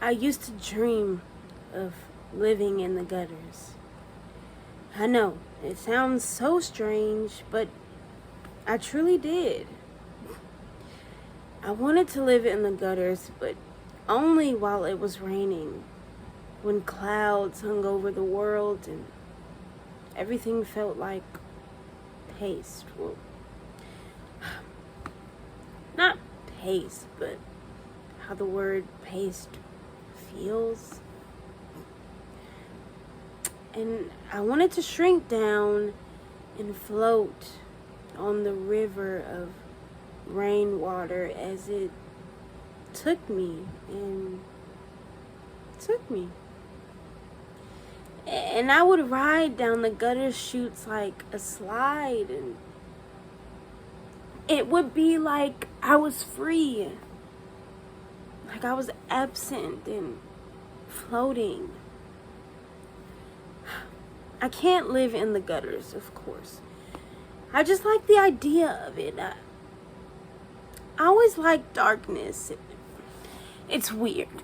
I used to dream of living in the gutters. I know, it sounds so strange, but I truly did. I wanted to live in the gutters, but only while it was raining, when clouds hung over the world and everything felt like paste. Well, not paste, but how the word paste feels. And I wanted to shrink down and float on the river of rainwater as it took me and took me. And I would ride down the gutter chutes like a slide, and it would be like I was free, like I was absent and floating. I can't live in the gutters, of course. I just like the idea of it. I always liked darkness. It's weird.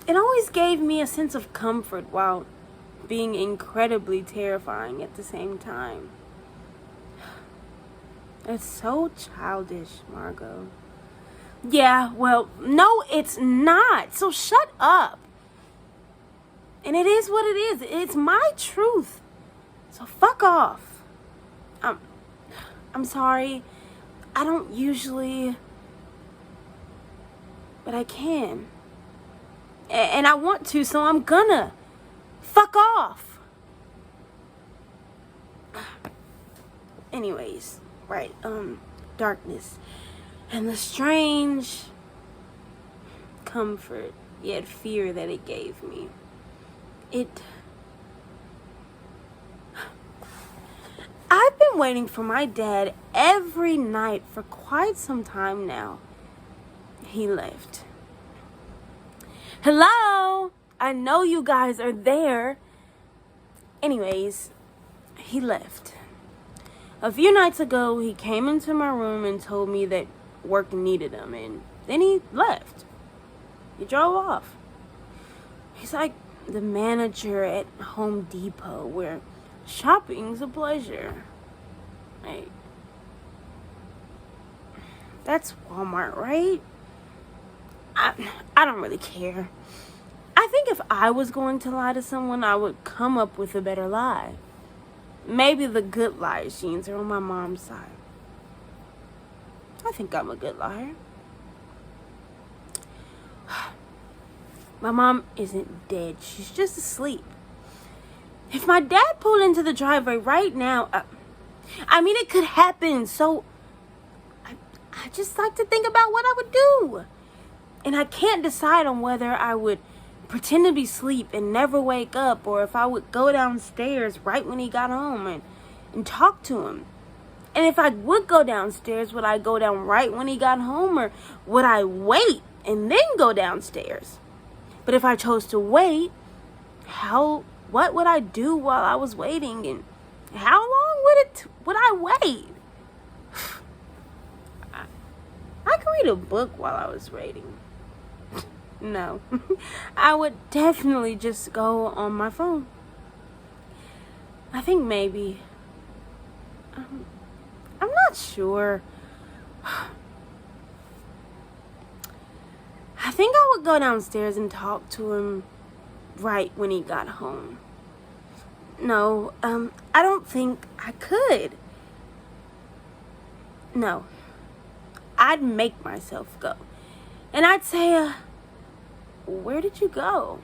It always gave me a sense of comfort while being incredibly terrifying at the same time. It's so childish, Margot. Yeah, well, no, it's not. So shut up. And it is what it is. It's my truth. So fuck off. I'm sorry. I don't usually, but I can. And I want to, so I'm gonna. Fuck off. Anyways, right, darkness. And the strange comfort, yet fear that it gave me. I've been waiting for my dad every night for quite some time now. He left. Hello? I know you guys are there. Anyways, he left. A few nights ago, he came into my room and told me that work needed him, and then he left. He drove off. He's like the manager at Home Depot, where shopping's a pleasure. Hey, that's Walmart, right? I don't really care. I think if I was going to lie to someone, I would come up with a better lie. Maybe the good liar genes are on my mom's side. I think I'm a good liar. My mom isn't dead. She's just asleep. If my dad pulled into the driveway right now, it could happen. So I just like to think about what I would do. And I can't decide on whether I would pretend to be asleep and never wake up, or if I would go downstairs right when he got home and talk to him. And if I would go downstairs, would I go down right when he got home, or would I wait and then go downstairs? But if I chose to wait, what would I do while I was waiting, and how long would I wait? I could read a book while I was waiting. No, I would definitely just go on my phone. I think maybe. I'm not sure. I think I would go downstairs and talk to him right when he got home. No, I don't think I could. No, I'd make myself go. And I'd say, where did you go?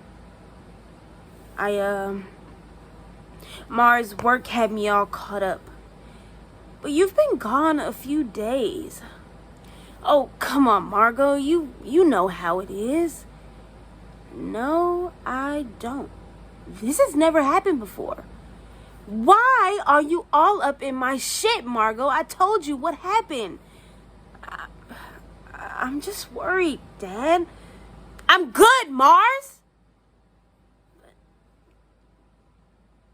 Mars, work had me all caught up. But you've been gone a few days. Oh, come on, Margot. You know how it is. No, I don't. This has never happened before. Why are you all up in my shit, Margot? I told you what happened. I'm just worried, Dad. I'm good, Mars.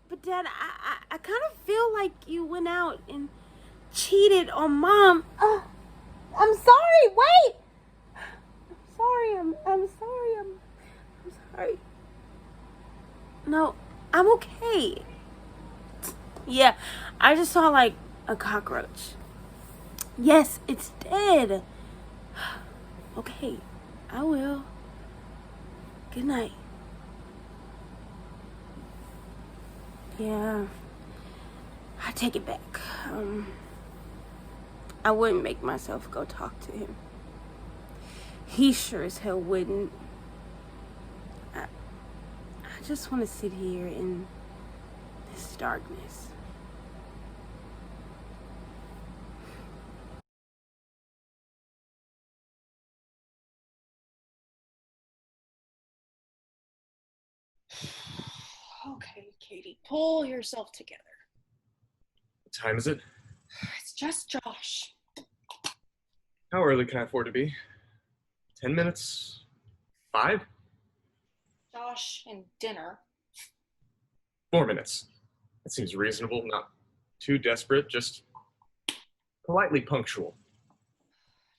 But Dad, I kind of feel like you went out and cheated on Mom. I'm sorry. Wait. I'm sorry. I'm sorry. I'm hurt? No, I'm okay. Yeah, I just saw like a cockroach. Yes, it's dead. Okay, I will. Good night. Yeah, I take it back. I wouldn't make myself go talk to him. He sure as hell wouldn't. I just want to sit here in this darkness. Okay, Katie, pull yourself together. What time is it? It's just Josh. How early can I afford to be? 10 minutes? 5? Josh and dinner. 4 minutes. That seems reasonable, not too desperate, just politely punctual.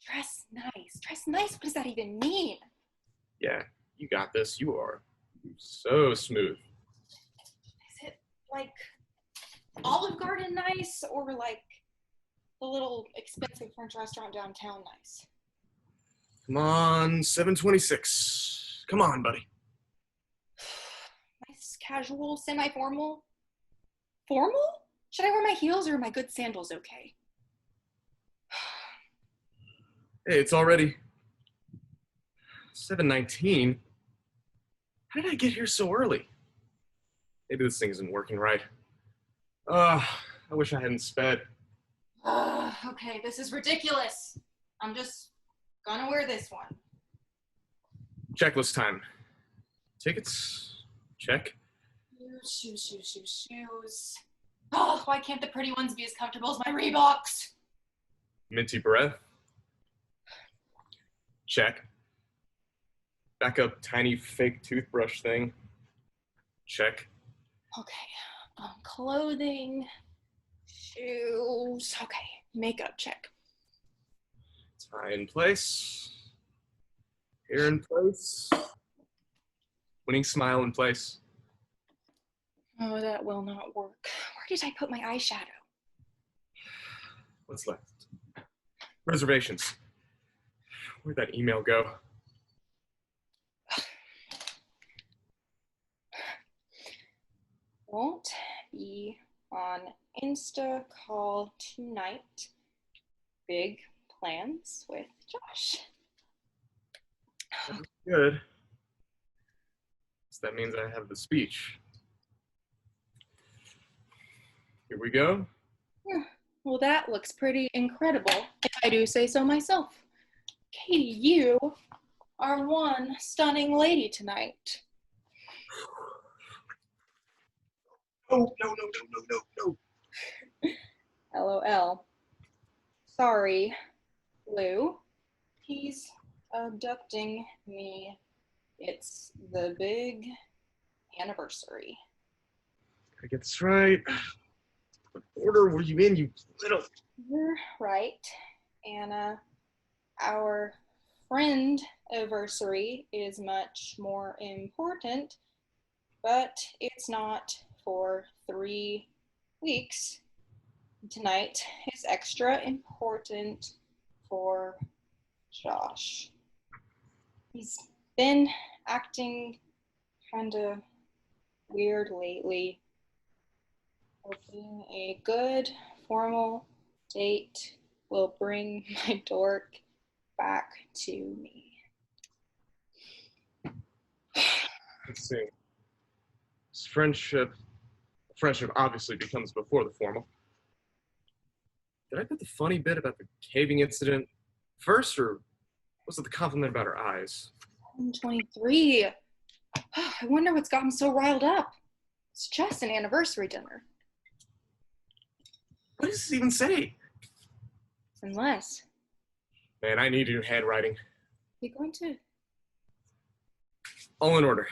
Dress nice. Dress nice? What does that even mean? Yeah, you got this. You are so smooth. Is it like Olive Garden nice or like the little expensive French restaurant downtown nice? Come on, 726. Come on, buddy. Nice, casual, semi-formal. Formal? Should I wear my heels or are my good sandals okay? Hey, it's already 7:19. How did I get here so early? Maybe this thing isn't working right. I wish I hadn't sped. Okay, this is ridiculous. I'm just gonna wear this one. Checklist time. Tickets? Check. Shoes. Oh, why can't the pretty ones be as comfortable as my Reeboks? Minty breath? Check. Backup tiny fake toothbrush thing? Check. Okay, clothing, shoes. Okay, makeup check. Tie in place. Hair in place. Winning smile in place. Oh, that will not work. Where did I put my eyeshadow? What's left? Reservations. Where'd that email go? Won't be on Insta call tonight. Big plans with Josh. Good. So that means I have the speech. Here we go. Well, that looks pretty incredible, if I do say so myself. Katie, you are one stunning lady tonight. Oh, no. LOL. Sorry, Lou. He's abducting me. It's the big anniversary. I get this right. What order were you in, you little... You're right, Anna. Our friend anniversary is much more important, but it's not for 3 weeks. Tonight is extra important for Josh. He's been acting kind of weird lately. Hoping a good formal date will bring my dork back to me. Let's see. This friendship obviously becomes before the formal. Did I put the funny bit about the caving incident first, or was it the compliment about her eyes? 23. I wonder what's got him so riled up. It's just an anniversary dinner. What does this even say? Unless Man, I need your handwriting. you're going to All in order.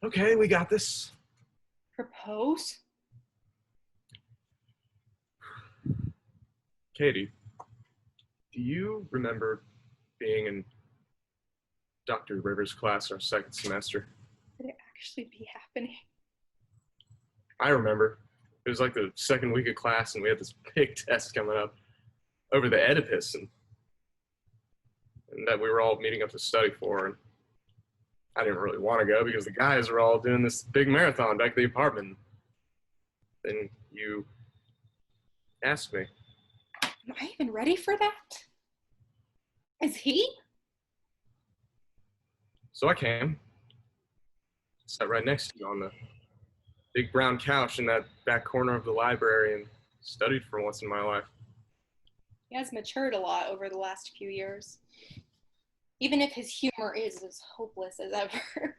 Okay, we got this. propose. Katie, do you remember being in Dr. Rivers' class our second semester? actually be happening? I remember. It was like the second week of class, and we had this big test coming up over the Oedipus, and that we were all meeting up to study for. And I didn't really want to go because the guys were all doing this big marathon back at the apartment. Then you asked me. Am I even ready for that? Is he? So I came. Sat right next to you on the big brown couch in that back corner of the library and studied for once in my life. He has matured a lot over the last few years. Even if his humor is as hopeless as ever.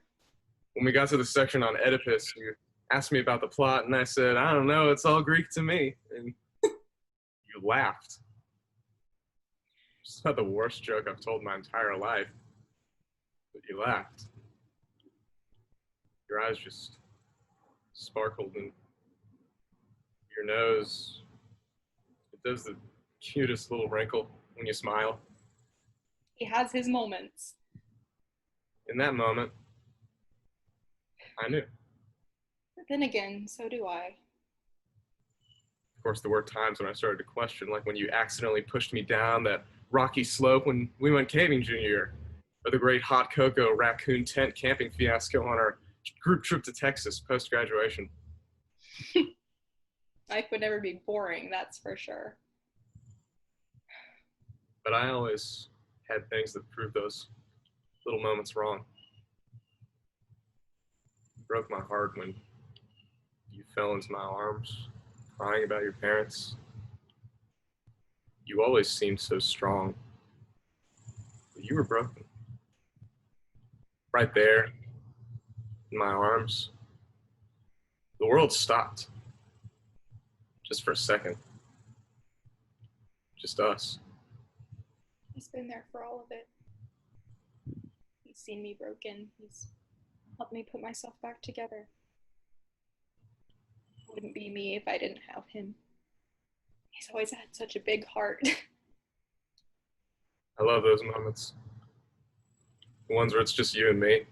When we got to the section on Oedipus, you asked me about the plot, and I said, I don't know, it's all Greek to me. And you laughed. It's about the worst joke I've told my entire life. But you laughed. Your eyes just sparkled, and your nose, it does the cutest little wrinkle when you smile. He has his moments. In that moment, I knew. But then again, so do I. Of course, there were times when I started to question, like when you accidentally pushed me down that rocky slope when we went caving junior year, or the great hot cocoa raccoon tent camping fiasco on our group trip to Texas post-graduation. Life would never be boring, that's for sure. But I always had things that proved those little moments wrong. It broke my heart when you fell into my arms, crying about your parents. You always seemed so strong, but you were broken. Right there, in my arms, the world stopped. Just for a second. Just us. He's been there for all of it. He's seen me broken. He's helped me put myself back together. It wouldn't be me if I didn't have him. He's always had such a big heart. I love those moments. The ones where it's just you and me.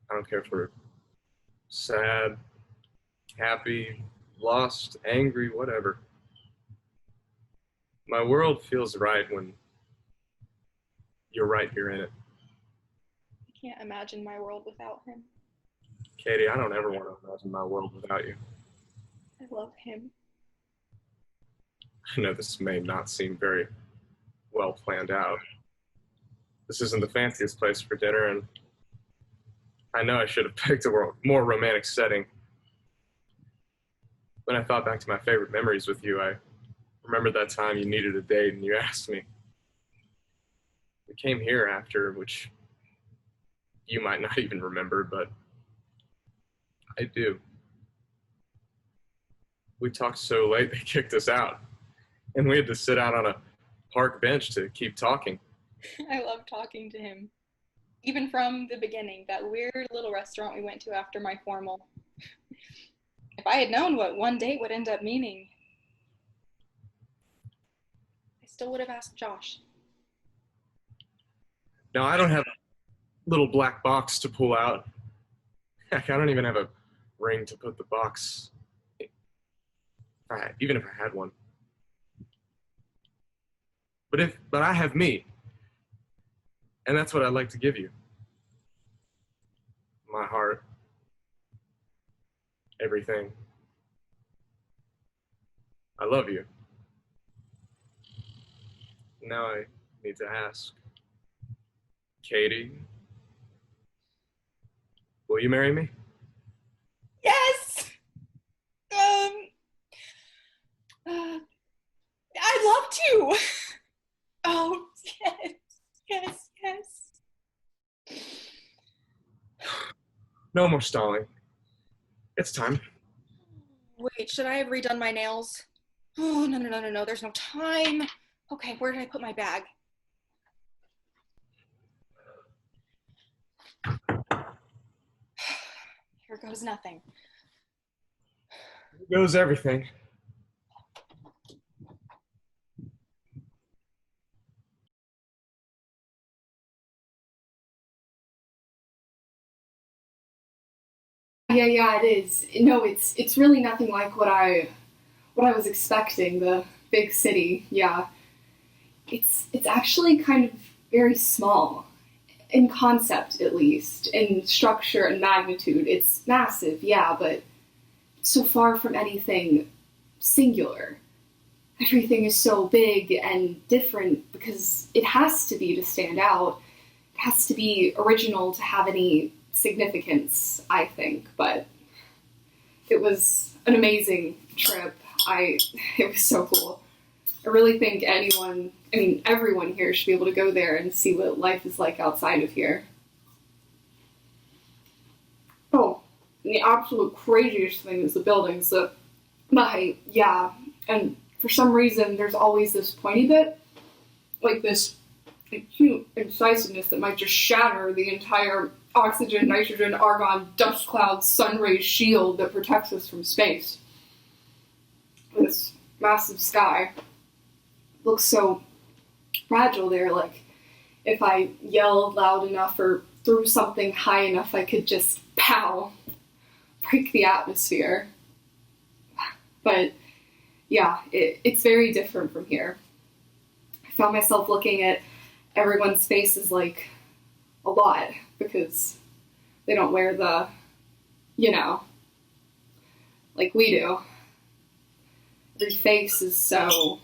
I don't care if we're sad, happy, lost, angry, whatever. My world feels right when you're right here in it. I can't imagine my world without him. Katie, I don't ever want to imagine my world without you. I love him. I know this may not seem very well planned out. This isn't the fanciest place for dinner, and I know I should have picked a more romantic setting. When I thought back to my favorite memories with you, I remembered that time you needed a date and you asked me. We came here after, which you might not even remember, but I do. We talked so late they kicked us out, and we had to sit out on a park bench to keep talking. I love talking to him. Even from the beginning, that weird little restaurant we went to after my formal. If I had known what one date would end up meaning, I still would have asked Josh. Now, I don't have a little black box to pull out. Heck, I don't even have a ring to put the box, even if I had one. But I have me. And that's what I'd like to give you. My heart. Everything. I love you. Now I need to ask, Katie, will you marry me? Yes! I'd love to! Oh, yes, yes, yes. No more stalling. It's time. Wait, should I have redone my nails? Oh, no, there's no time. Okay, where did I put my bag? Here goes nothing. Here goes everything. Yeah, it is. No, it's really nothing like what I was expecting, the big city. Yeah. It's actually kind of very small. In concept, at least. In structure and magnitude. It's massive, yeah, but so far from anything singular. Everything is so big and different because it has to be to stand out. It has to be original to have any significance, I think, but it was an amazing trip. It was so cool. I really think everyone here should be able to go there and see what life is like outside of here. Oh, and the absolute craziest thing is the buildings, the height, yeah. And for some reason, there's always this pointy bit, like this acute incisiveness that might just shatter the entire oxygen, nitrogen, argon, dust cloud, sun rays shield that protects us from space. This massive sky looks so fragile there, like if I yelled loud enough or threw something high enough, I could just, pow, break the atmosphere. But yeah, it's very different from here. I found myself looking at everyone's faces like a lot because they don't wear the, like we do. Every face is so...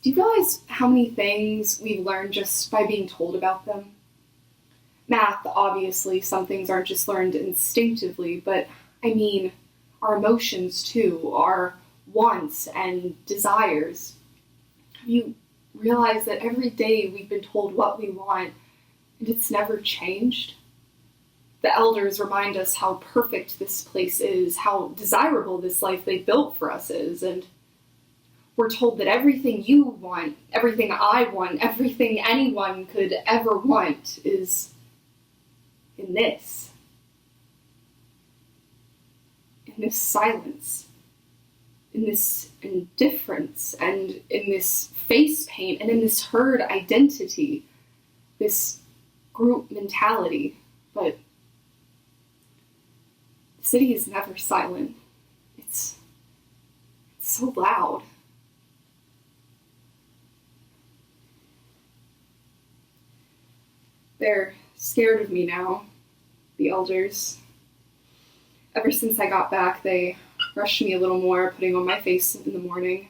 Do you realize how many things we've learned just by being told about them? Math, obviously, some things aren't just learned instinctively, but I mean our emotions too, our wants and desires. Have you realized that every day we've been told what we want and it's never changed? The elders remind us how perfect this place is, how desirable this life they built for us is, and we're told that everything you want, everything I want, everything anyone could ever want is in this. In this silence. In this indifference. And in this face paint. And in this herd identity. This group mentality. But the city is never silent. It's so loud. They're scared of me now, the elders. Ever since I got back, they rush me a little more, putting on my face in the morning.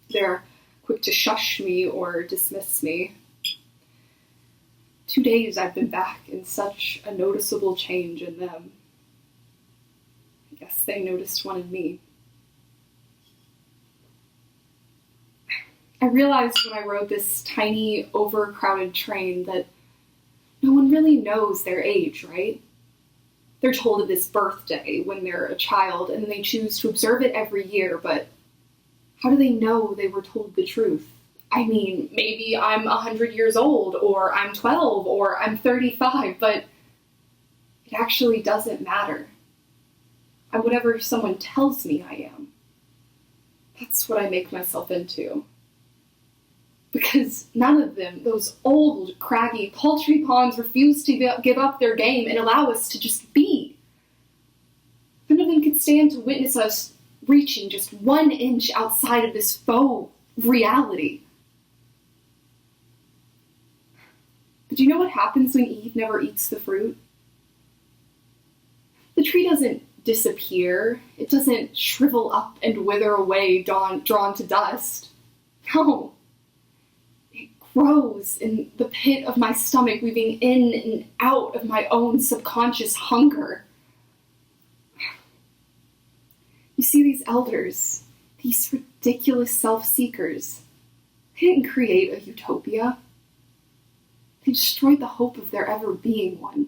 They're quick to shush me or dismiss me. 2 days I've been back, and such a noticeable change in them. I guess they noticed one in me. I realized when I rode this tiny, overcrowded train that no one really knows their age, right? They're told of this birthday when they're a child, and they choose to observe it every year, but how do they know they were told the truth? I mean, maybe I'm 100 years old, or I'm 12, or I'm 35, but it actually doesn't matter. I'm whatever someone tells me I am. That's what I make myself into. Because none of them, those old, craggy, paltry pawns, refuse to give up their game and allow us to just be. None of them could stand to witness us reaching just 1 inch outside of this faux reality. But do you know what happens when Eve never eats the fruit? The tree doesn't disappear. It doesn't shrivel up and wither away, drawn to dust. No. Grows in the pit of my stomach, weaving in and out of my own subconscious hunger. You see, these elders, these ridiculous self-seekers, they didn't create a utopia. They destroyed the hope of there ever being one.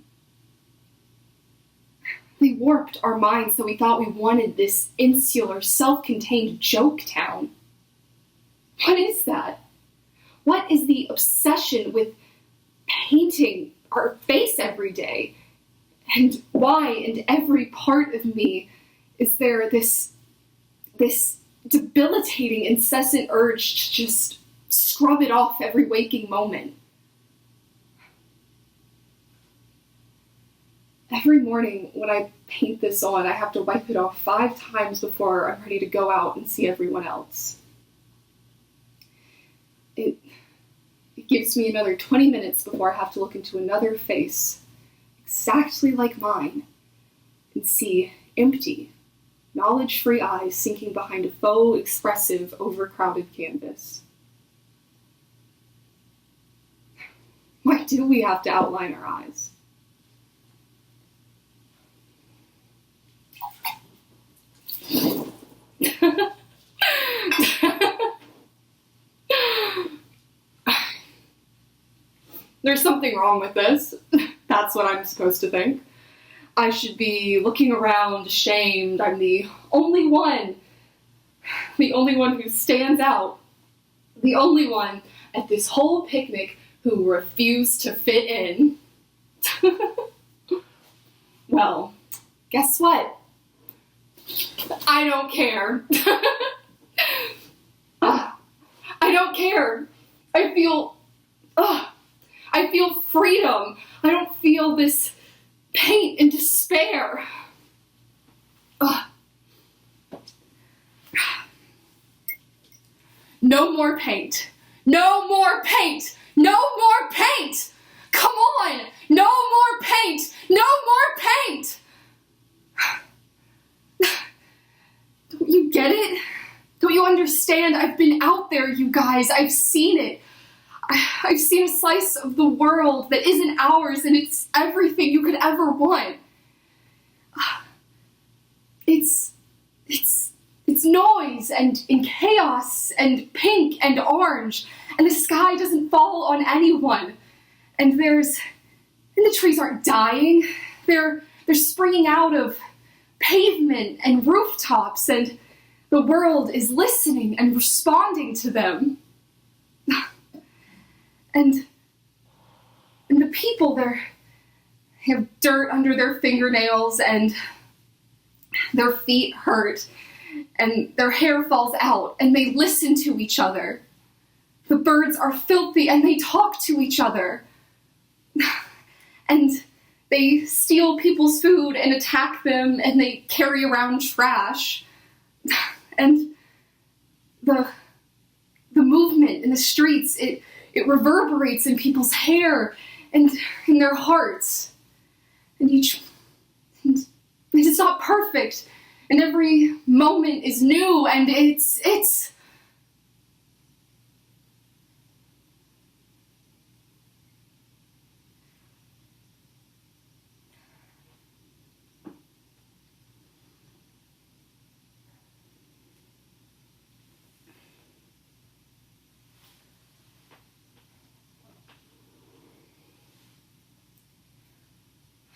They warped our minds so we thought we wanted this insular, self-contained joke town. What is that? What is the obsession with painting our face every day? And why in every part of me is there this debilitating, incessant urge to just scrub it off every waking moment. Every morning when I paint this on, I have to wipe it off 5 times before I'm ready to go out and see everyone else. It gives me another 20 minutes before I have to look into another face exactly like mine and see empty, knowledge-free eyes sinking behind a faux, expressive, overcrowded canvas. Why do we have to outline our eyes? There's something wrong with this. That's what I'm supposed to think. I should be looking around ashamed. I'm the only one who stands out. The only one at this whole picnic who refused to fit in. Well, guess what? I don't care. I don't care. I feel freedom. I don't feel this pain and despair. No more paint. No more paint. No more paint. Come on. No more paint. No more paint. Don't you get it? Don't you understand? I've been out there, you guys. I've seen it. I've seen a slice of the world that isn't ours, and it's everything you could ever want. It's noise and chaos and pink and orange, and the sky doesn't fall on anyone. And the trees aren't dying. They're springing out of pavement and rooftops, and the world is listening and responding to them. And the people, they have dirt under their fingernails, and their feet hurt, and their hair falls out, and they listen to each other. The birds are filthy, and they talk to each other. And they steal people's food and attack them, and they carry around trash. And the movement in the streets, it reverberates in people's hair and in their hearts. And it's not perfect. And every moment is new, and it's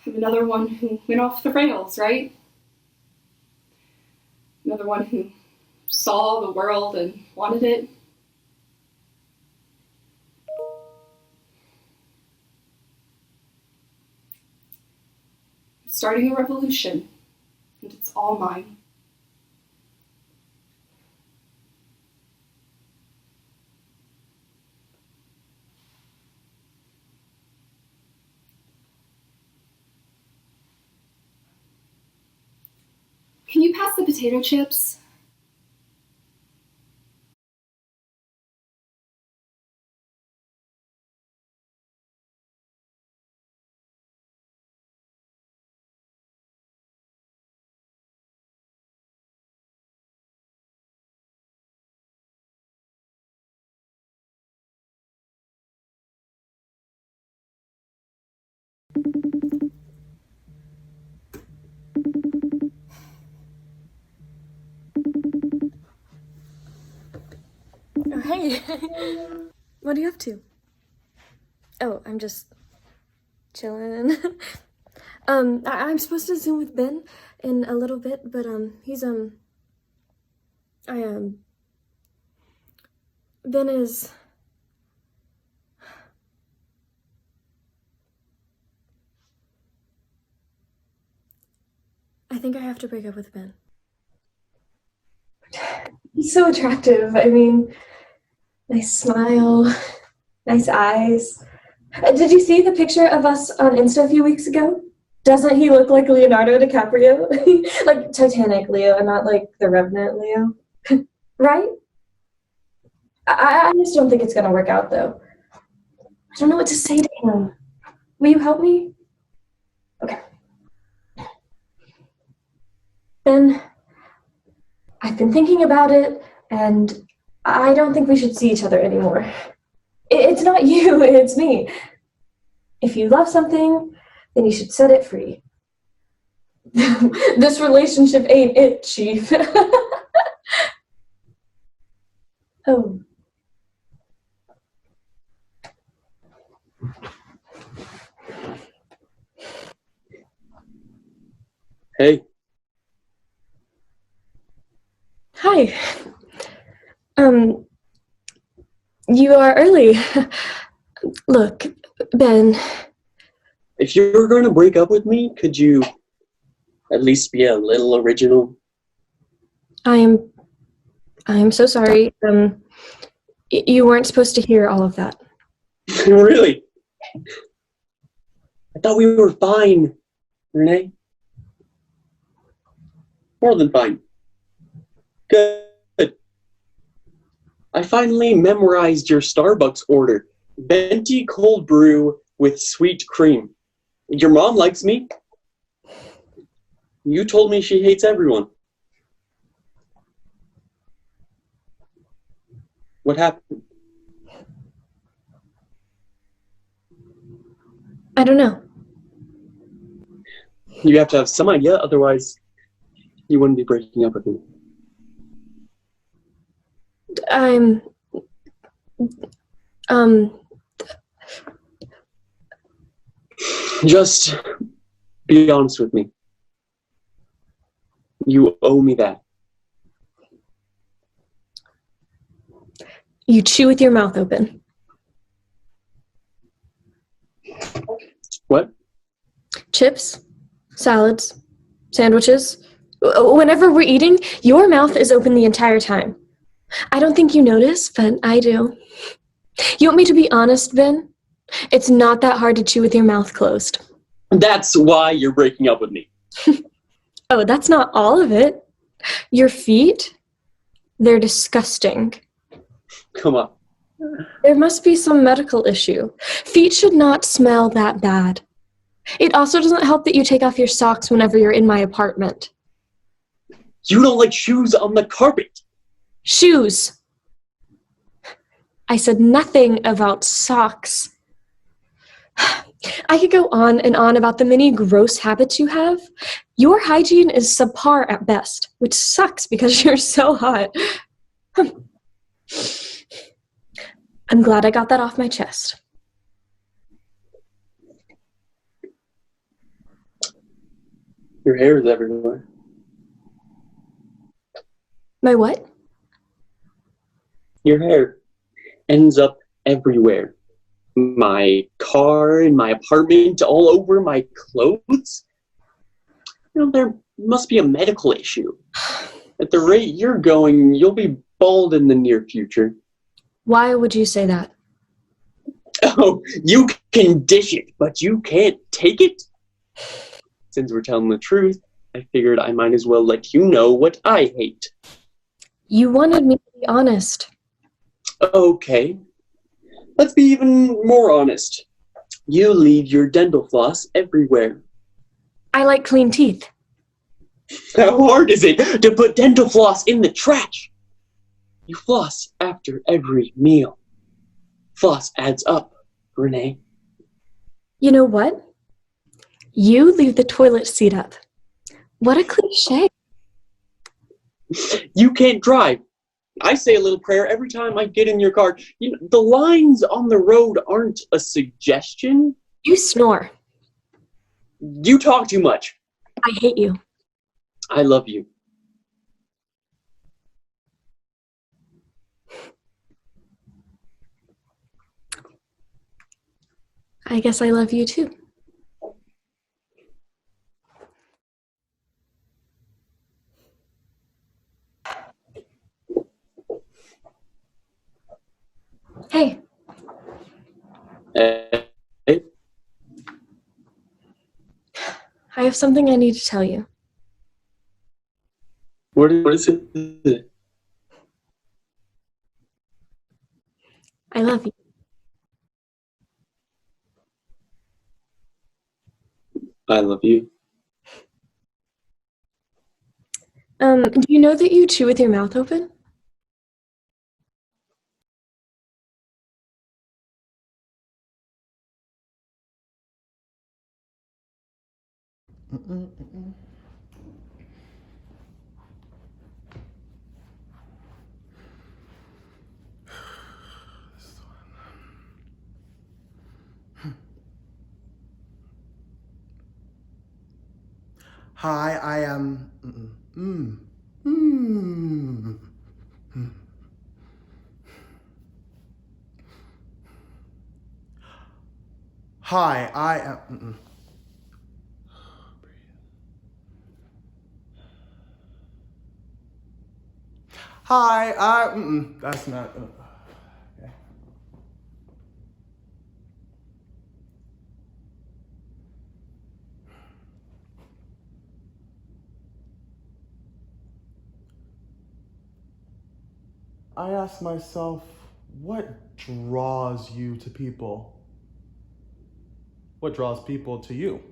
I'm another one who went off the rails, right? Another one who saw the world and wanted it. I'm starting a revolution, and it's all mine. Can you pass the potato chips? Oh, hey. What are you up to? Oh, I'm just chilling. I'm supposed to Zoom with Ben in a little bit, but Ben is... I think I have to break up with Ben. He's so attractive. I mean, Nice smile, nice eyes. Did you see the picture of us on Insta a few weeks ago? Doesn't he look like Leonardo DiCaprio? Like Titanic Leo, and not like The Revenant Leo. Right? I just don't think it's gonna work out though. I don't know what to say to him. Will you help me? Okay. Ben, I've been thinking about it, and I don't think we should see each other anymore. It's not you, it's me. If you love something, then you should set it free. This relationship ain't it, Chief. Oh. Hey, Hi. You are early. Look, Ben, if you're going to break up with me, could you at least be a little original? I am so sorry. You weren't supposed to hear all of that. Really? I thought we were fine, Renee. More than fine. Good. I finally memorized your Starbucks order. Venti cold brew with sweet cream. Your mom likes me. You told me she hates everyone. What happened? I don't know. You have to have some idea, otherwise you wouldn't be breaking up with me. I'm Just be honest with me. You owe me that. you chew with your mouth open. What? Chips, salads, sandwiches. Whenever we're eating, your mouth is open the entire time. I don't think you notice, but I do. You want me to be honest, Ben? It's not that hard to chew with your mouth closed. That's why you're breaking up with me. Oh, that's not all of it. Your feet, they're disgusting. Come on. There must be some medical issue. Feet should not smell that bad. It also doesn't help that you take off your socks whenever you're in my apartment. You don't like shoes on the carpet. Shoes. I said nothing about socks. I could go on and on about the many gross habits you have. Your hygiene is subpar at best, which sucks because you're so hot. I'm glad I got that off my chest. Your hair is everywhere. My what? Your hair ends up everywhere. My car, in my apartment, all over my clothes. You know, there must be a medical issue. At the rate you're going, you'll be bald in the near future. Why would you say that? Oh, you can dish it, but you can't take it? Since we're telling the truth, I figured I might as well let you know what I hate. You wanted me to be honest. Okay. Let's be even more honest. You leave your dental floss everywhere. I like clean teeth. How hard is it to put dental floss in the trash? You floss after every meal. Floss adds up, Renee. You know what? You leave the toilet seat up. What a cliche. You can't drive. I say a little prayer every time I get in your car. You know, the lines on the road aren't a suggestion. You snore. You talk too much. I hate you. I love you. I guess I love you too. Hey, Hey, I have something I need to tell you. what is it? I love you. I love you. Do you know that you chew with your mouth open? Hi, I am. Mm. Hi, I am. Hi, I. That's not. Okay. I ask myself, what draws you to people? What draws people to you?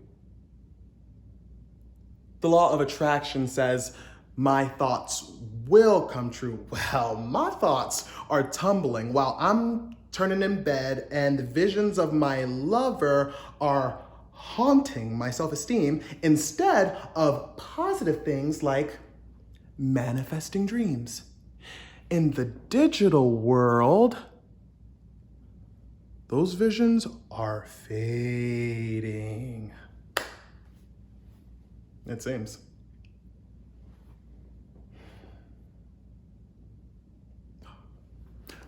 The law of attraction says, my thoughts will come true. Well, my thoughts are tumbling while I'm turning in bed, and the visions of my lover are haunting my self-esteem instead of positive things like manifesting dreams. In the digital world, those visions are fading. It seems.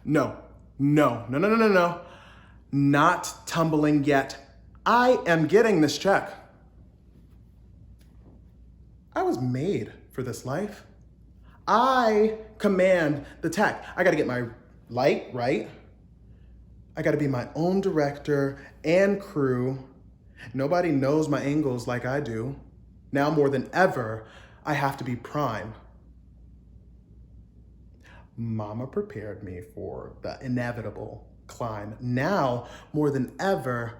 No. Not tumbling yet. I am getting this check. I was made for this life. I command the tech. I gotta get my light right. I gotta be my own director and crew. Nobody knows my angles like I do. Now more than ever, I have to be prime. Mama prepared me for the inevitable climb. Now, more than ever,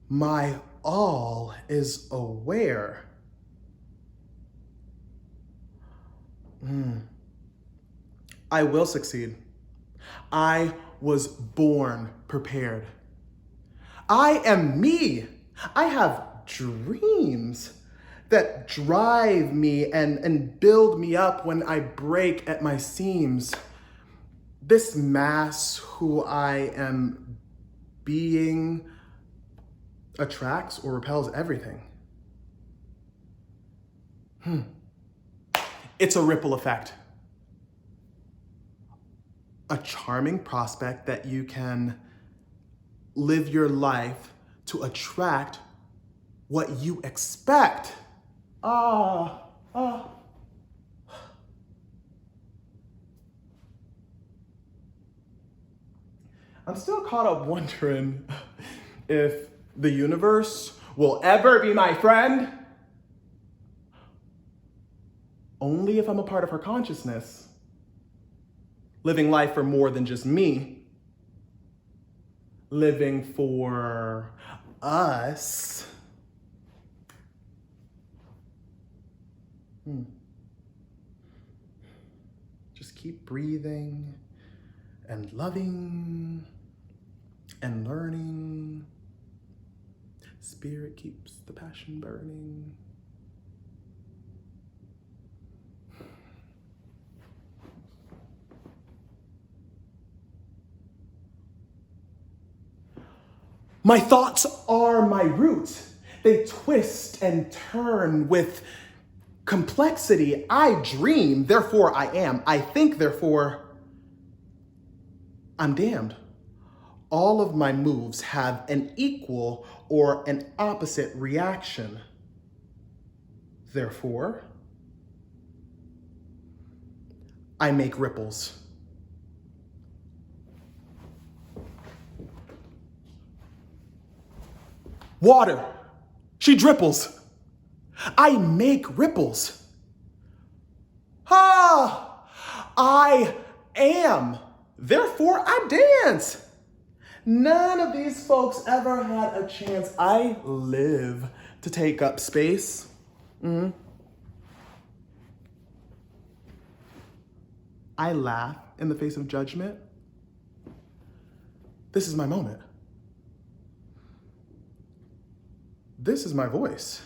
my all is aware. I will succeed. I was born prepared. I am me. I have dreams that drive me and build me up when I break at my seams. This mass who I am being attracts or repels everything. It's a ripple effect. A charming prospect that you can live your life to attract what you expect. I'm still caught up wondering if the universe will ever be my friend. Only if I'm a part of her consciousness. Living life for more than just me. Living for us. Just keep breathing and loving and learning. Spirit keeps the passion burning. My thoughts are my roots. They twist and turn with complexity. I dream, therefore I am. I think, therefore I'm damned. All of my moves have an equal or an opposite reaction. Therefore, I make ripples. Water. She dripples. I make ripples. Ah, I am. Therefore, I dance. None of these folks ever had a chance. I live to take up space. I laugh in the face of judgment. This is my moment. This is my voice.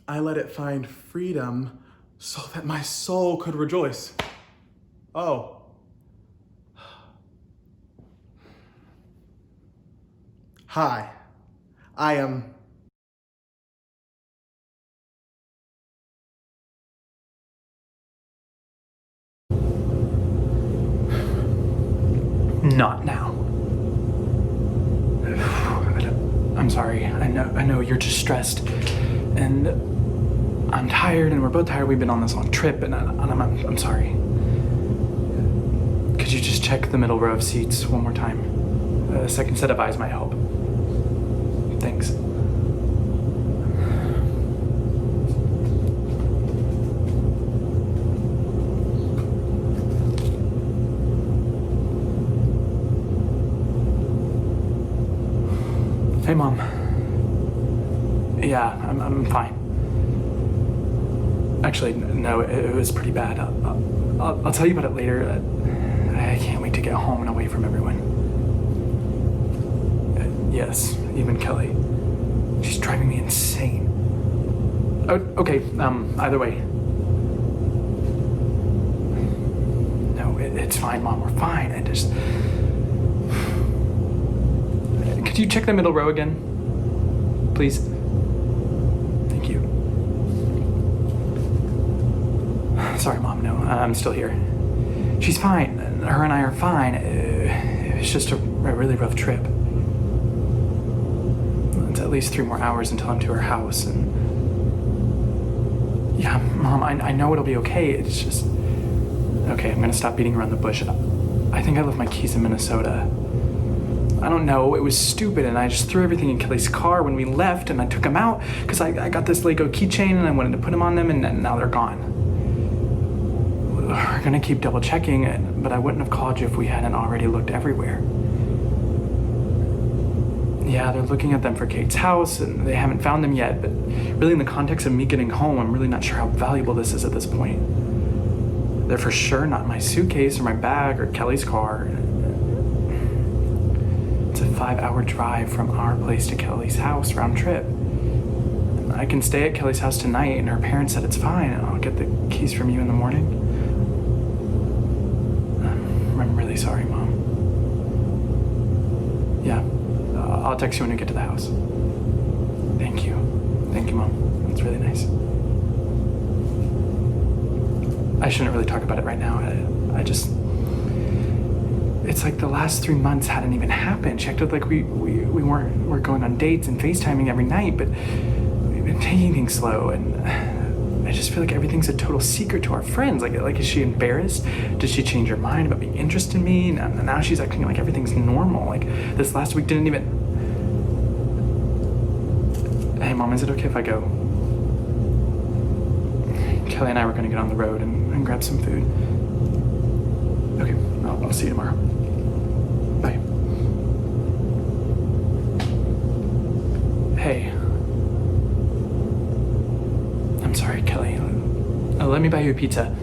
I let it find freedom so that my soul could rejoice. Oh. Hi, I am. Not now. I'm sorry. I know you're just stressed, and I'm tired, and we're both tired. We've been on this long trip, and I'm sorry. Could you just check the middle row of seats one more time? A second set of eyes might help. Thanks. Hey, Mom. Yeah, I'm fine. Actually, no, it was pretty bad. I'll tell you about it later. I can't wait to get home and away from everyone. Yes, even Kelly. She's driving me insane. Oh, okay, either way. No, it's fine, Mom, we're fine. I just... Could you check the middle row again? Please? Thank you. Sorry, Mom, no, I'm still here. She's fine. Her and I are fine. It was just a really rough trip. It's at least 3 more hours until I'm to her house, and... Yeah, Mom, I know it'll be okay. It's just... Okay, I'm gonna stop beating around the bush. I think I left my keys in Minnesota. I don't know, it was stupid, and I just threw everything in Kelly's car when we left, and I took them out because I got this Lego keychain and I wanted to put them on them, and now they're gone. We're gonna keep double checking it, but I wouldn't have called you if we hadn't already looked everywhere. Yeah, they're looking at them for Kate's house, and they haven't found them yet, but really in the context of me getting home, I'm really not sure how valuable this is at this point. They're for sure not my suitcase or my bag or Kelly's car. It's a 5-hour drive from our place to Kelly's house, round trip. I can stay at Kelly's house tonight, and her parents said it's fine, and I'll get the keys from you in the morning. I'm really sorry, Mom. Yeah, I'll text you when we get to the house. Thank you. Thank you, Mom. That's really nice. I shouldn't really talk about it right now. I just... It's like the last 3 months hadn't even happened. She acted like we're going on dates and FaceTiming every night, but we've been taking things slow, and I just feel like everything's a total secret to our friends. Like is she embarrassed? Did she change her mind about being interested in me? And now she's acting like everything's normal. Like this last week didn't even... Hey, Mom, is it okay if I go? Kelly and I were gonna get on the road and grab some food. Okay, I'll see you tomorrow. Bye. Hey. I'm sorry, Kelly. Let me buy you a pizza.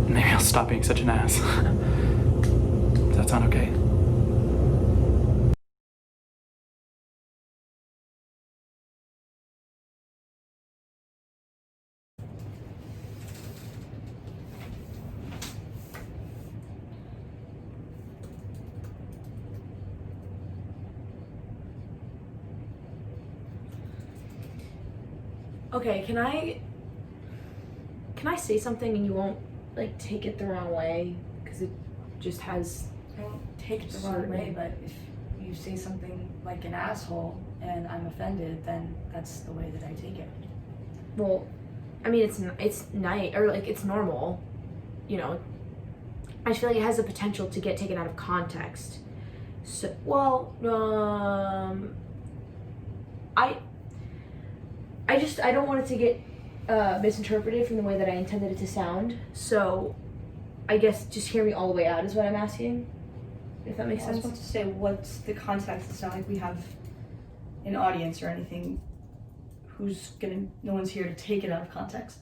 Maybe I'll stop being such an ass. Does that sound okay? Okay, can I say something and you won't like take it the wrong way? Because it just has... I don't take it the wrong way, but if you say something like an asshole and I'm offended, then that's the way that I take it. Well, I mean, it's nice, or like it's normal, you know. I just feel like it has the potential to get taken out of context. So, I don't want it to get misinterpreted from the way that I intended it to sound. So, I guess just hear me all the way out is what I'm asking. If that makes I was sense. about to say, what's the context? It's not like we have an audience or anything no one's here to take it out of context.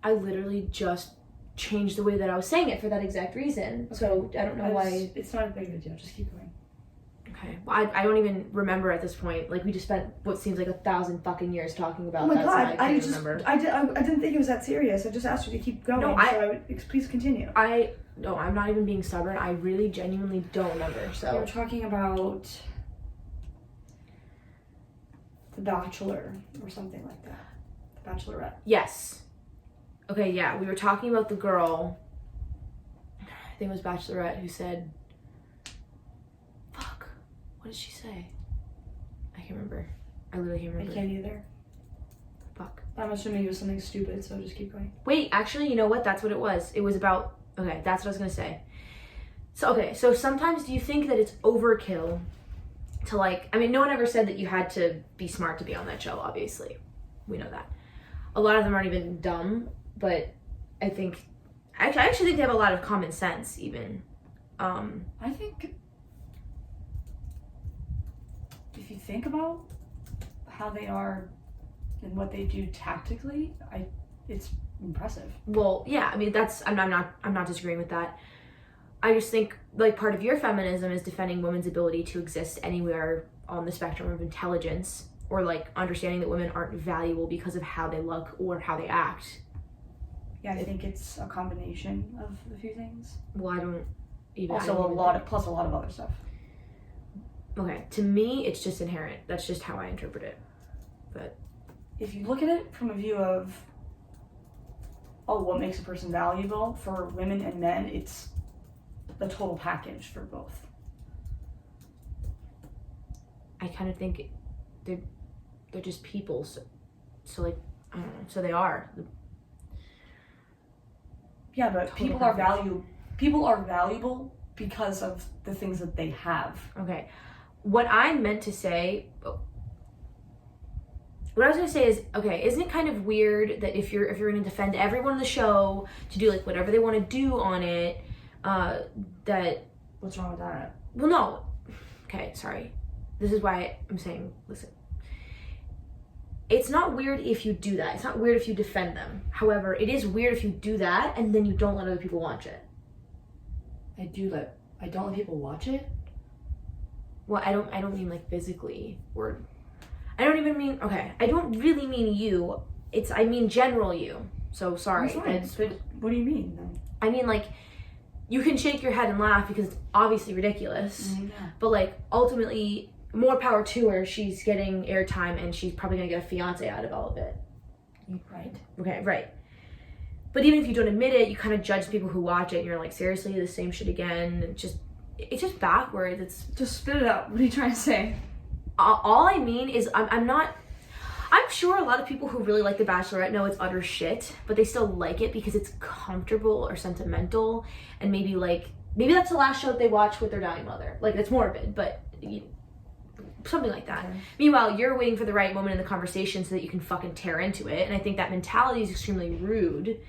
I literally just changed the way that I was saying it for that exact reason. Okay. So I don't know why. It's not a big of a deal. Just keep going. Okay. Well, I don't even remember at this point. Like, we just spent what seems like 1,000 fucking years talking about that. Oh my god! So I remember. I didn't think it was that serious. I just asked you to keep going. No, please continue. No, I'm not even being stubborn. I really genuinely don't remember. So you were talking about The Bachelor or something like that. The Bachelorette. Yes. Okay, yeah. We were talking about the girl, I think it was Bachelorette, who said, fuck, what did she say? I can't remember. I literally can't remember. I can't either. Fuck. I'm assuming it was something stupid, so just keep going. Wait, actually, you know what? That's what it was. It was about, okay, that's what I was gonna say. So sometimes do you think that it's overkill to, like, I mean, no one ever said that you had to be smart to be on that show, obviously. We know that. A lot of them aren't even dumb, but I actually think they have a lot of common sense, even. I think if you think about how they are and what they do tactically, it's impressive. Well, yeah, I mean, I'm not disagreeing with that. I just think, like, part of your feminism is defending women's ability to exist anywhere on the spectrum of intelligence, or, like, understanding that women aren't valuable because of how they look or how they act. Yeah, I think it's a combination of a few things. Well, I don't even... Also, plus a lot of other stuff. Okay, to me, it's just inherent. That's just how I interpret it. But if you look at it from a view of, what makes a person valuable for women and men, it's the total package for both. I kind of think they're just people, so like, I don't know, so they are. Yeah, but people are valuable because of the things that they have. Okay. What I meant to say, what I was gonna say is, okay, isn't it kind of weird that if you're gonna defend everyone on the show to do, like, whatever they want to do on it, that... What's wrong with that? Well, no. Okay, sorry. This is why I'm saying, listen. It's not weird if you do that. It's not weird if you defend them. However, it is weird if you do that and then you don't let other people watch it. I don't let people watch it? Well, I don't mean, like, physically, or I don't even mean, okay, I don't really mean you. I mean general you. So sorry. But what do you mean then? I mean, like, you can shake your head and laugh because it's obviously ridiculous. Yeah. But, like, ultimately, more power to her. She's getting airtime and she's probably gonna get a fiance out of all of it. Right. Okay, right. But even if you don't admit it, you kind of judge people who watch it and you're like, seriously, the same shit again. It's just backwards. It's just spit it out. What are you trying to say? All I mean is I'm sure a lot of people who really like The Bachelorette know it's utter shit, but they still like it because it's comfortable or sentimental, and maybe that's the last show that they watch with their dying mother. Like, it's morbid, but something like that. Okay. Meanwhile, you're waiting for the right moment in the conversation so that you can fucking tear into it, and I think that mentality is extremely rude.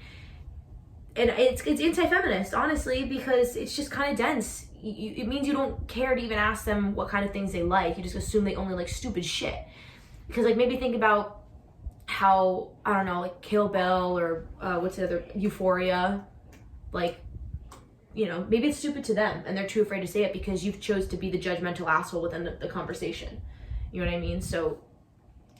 And it's anti-feminist, honestly, because it's just kind of dense. It means you don't care to even ask them what kind of things they like. You just assume they only like stupid shit. Because, like, maybe think about how, I don't know, like, Kill Bill or what's the other, Euphoria, like, you know, maybe it's stupid to them and they're too afraid to say it because you've chose to be the judgmental asshole within the conversation. You know what I mean? So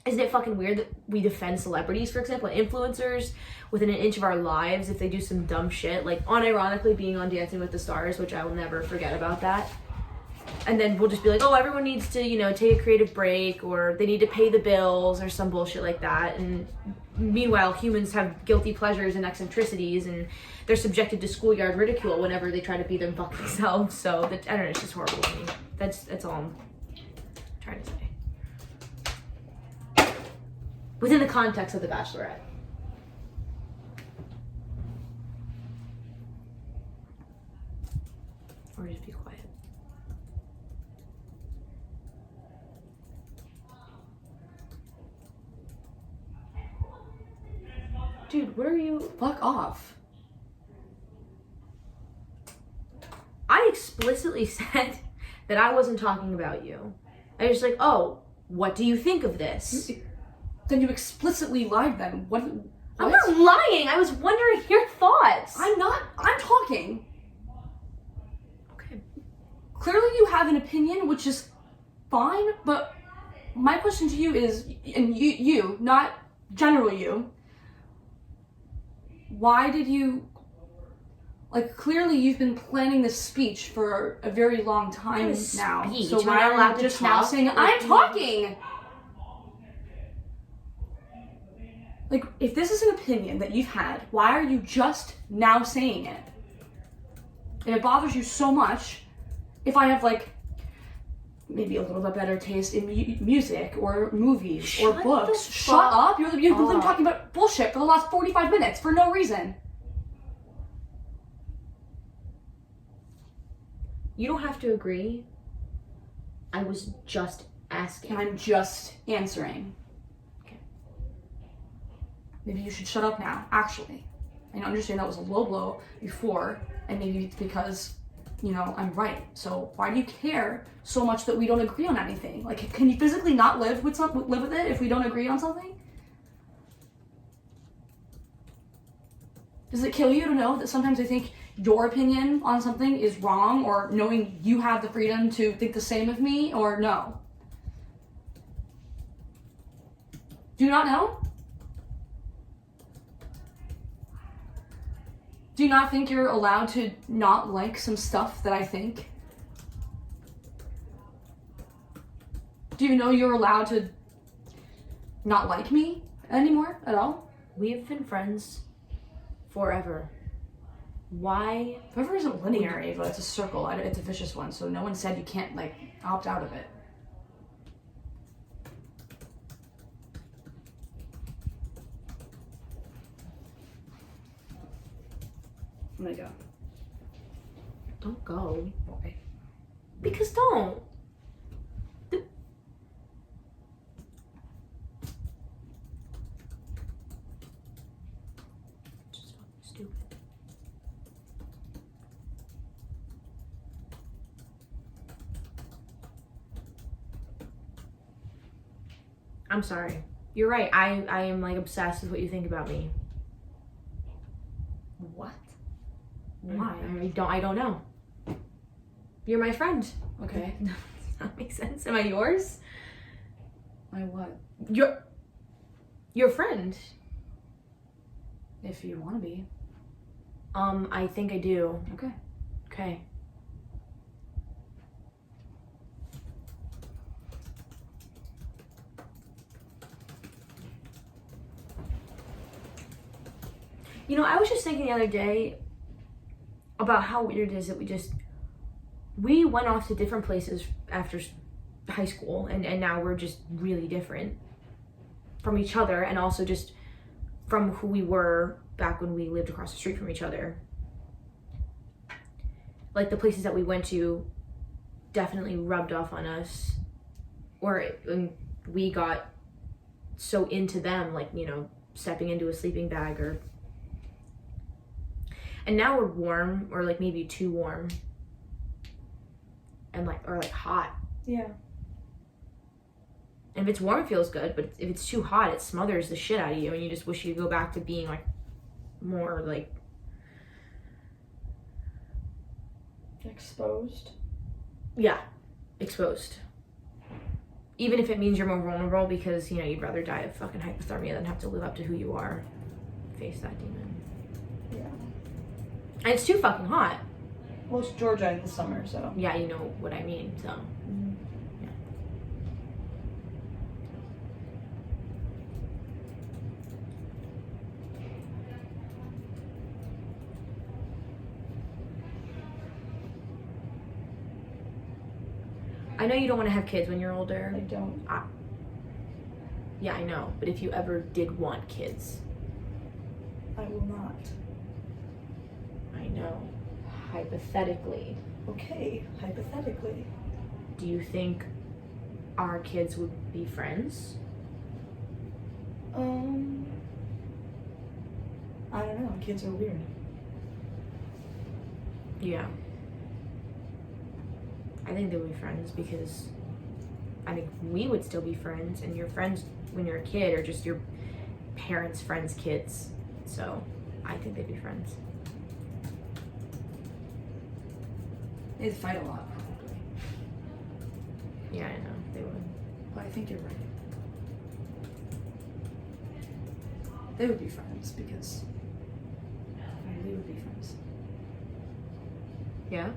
isn't it fucking weird that we defend celebrities, for example, influencers within an inch of our lives if they do some dumb shit, like unironically being on Dancing with the Stars, which I will never forget about that. And then we'll just be like, oh, everyone needs to, you know, take a creative break, or they need to pay the bills or some bullshit like that. And meanwhile, humans have guilty pleasures and eccentricities, and they're subjected to schoolyard ridicule whenever they try to be their fucking selves. So, I don't know, it's just horrible to me. That's all I'm trying to say. Within the context of The Bachelorette. Or just be quiet. Dude, what are you? Fuck off. I explicitly said that I wasn't talking about you. I was like, oh, what do you think of this? Then you explicitly lied then. What? I'm not lying. I was wondering your thoughts. I'm talking. Okay. Clearly you have an opinion, which is fine, but my question to you is, and you, not generally you, why did you, like, clearly you've been planning this speech for a very long time now. Speech? So Am why I are allowed you to just now talk? saying, I'm talking? Like, if this is an opinion that you've had, why are you just now saying it? And it bothers you so much, if I have, like, maybe a little bit better taste in music or movies or Shut books. the Shut fuck up! You've been up. talking about bullshit for the last 45 minutes for no reason. You don't have to agree. I was just asking. And I'm just answering. Okay. Maybe you should shut up now, actually. I understand that was a low blow before, and maybe it's because, you know, I'm right. So why do you care so much that we don't agree on anything? Like, can you physically not live with it if we don't agree on something? Does it kill you to know that sometimes I think your opinion on something is wrong, or knowing you have the freedom to think the same of me, or no? Do you not know? Do you not think you're allowed to not like some stuff that I think? Do you know you're allowed to not like me anymore at all? We've been friends forever. Why? Forever isn't linear, Ava. It's a circle. It's a vicious one. So no one said you can't, like, opt out of it. I'm gonna go. Don't go. Why? Because don't. Just fucking stupid. I'm sorry. You're right. I am like obsessed with what you think about me. What? Why? I don't know. You're my friend. Okay. Does that make sense? Am I yours? My what? Your friend. If you want to be. I think I do. Okay. Okay. You know, I was just thinking the other day about how weird it is that we went off to different places after high school, and now we're just really different from each other, and also just from who we were back when we lived across the street from each other. Like, the places that we went to definitely rubbed off on us, or we got so into them, like, you know, stepping into a sleeping bag, and now we're warm, or like maybe too warm, and like, or like hot. Yeah. And if it's warm, it feels good, but if it's too hot, it smothers the shit out of you, and you just wish you could go back to being like more like Exposed. Yeah, exposed. Even if it means you're more vulnerable, because, you know, you'd rather die of fucking hypothermia than have to live up to who you are. Face that demon. Yeah. And it's too fucking hot. Well, it's Georgia in the summer, so. Yeah, you know what I mean, so. Yeah. I know you don't want to have kids when you're older. I don't. Yeah, I know. But if you ever did want kids, I will not. I know. hypothetically, Okay, hypothetically. do you think our kids would be friends? I don't know. Kids are weird. Yeah. I think they would be friends because I think we would still be friends, and your friends when you're a kid are just your parents' friends' kids. So I think they'd be friends. They'd fight a lot, probably. Yeah, I know they would. But I think you're right. They would be friends because we would be friends. Yeah.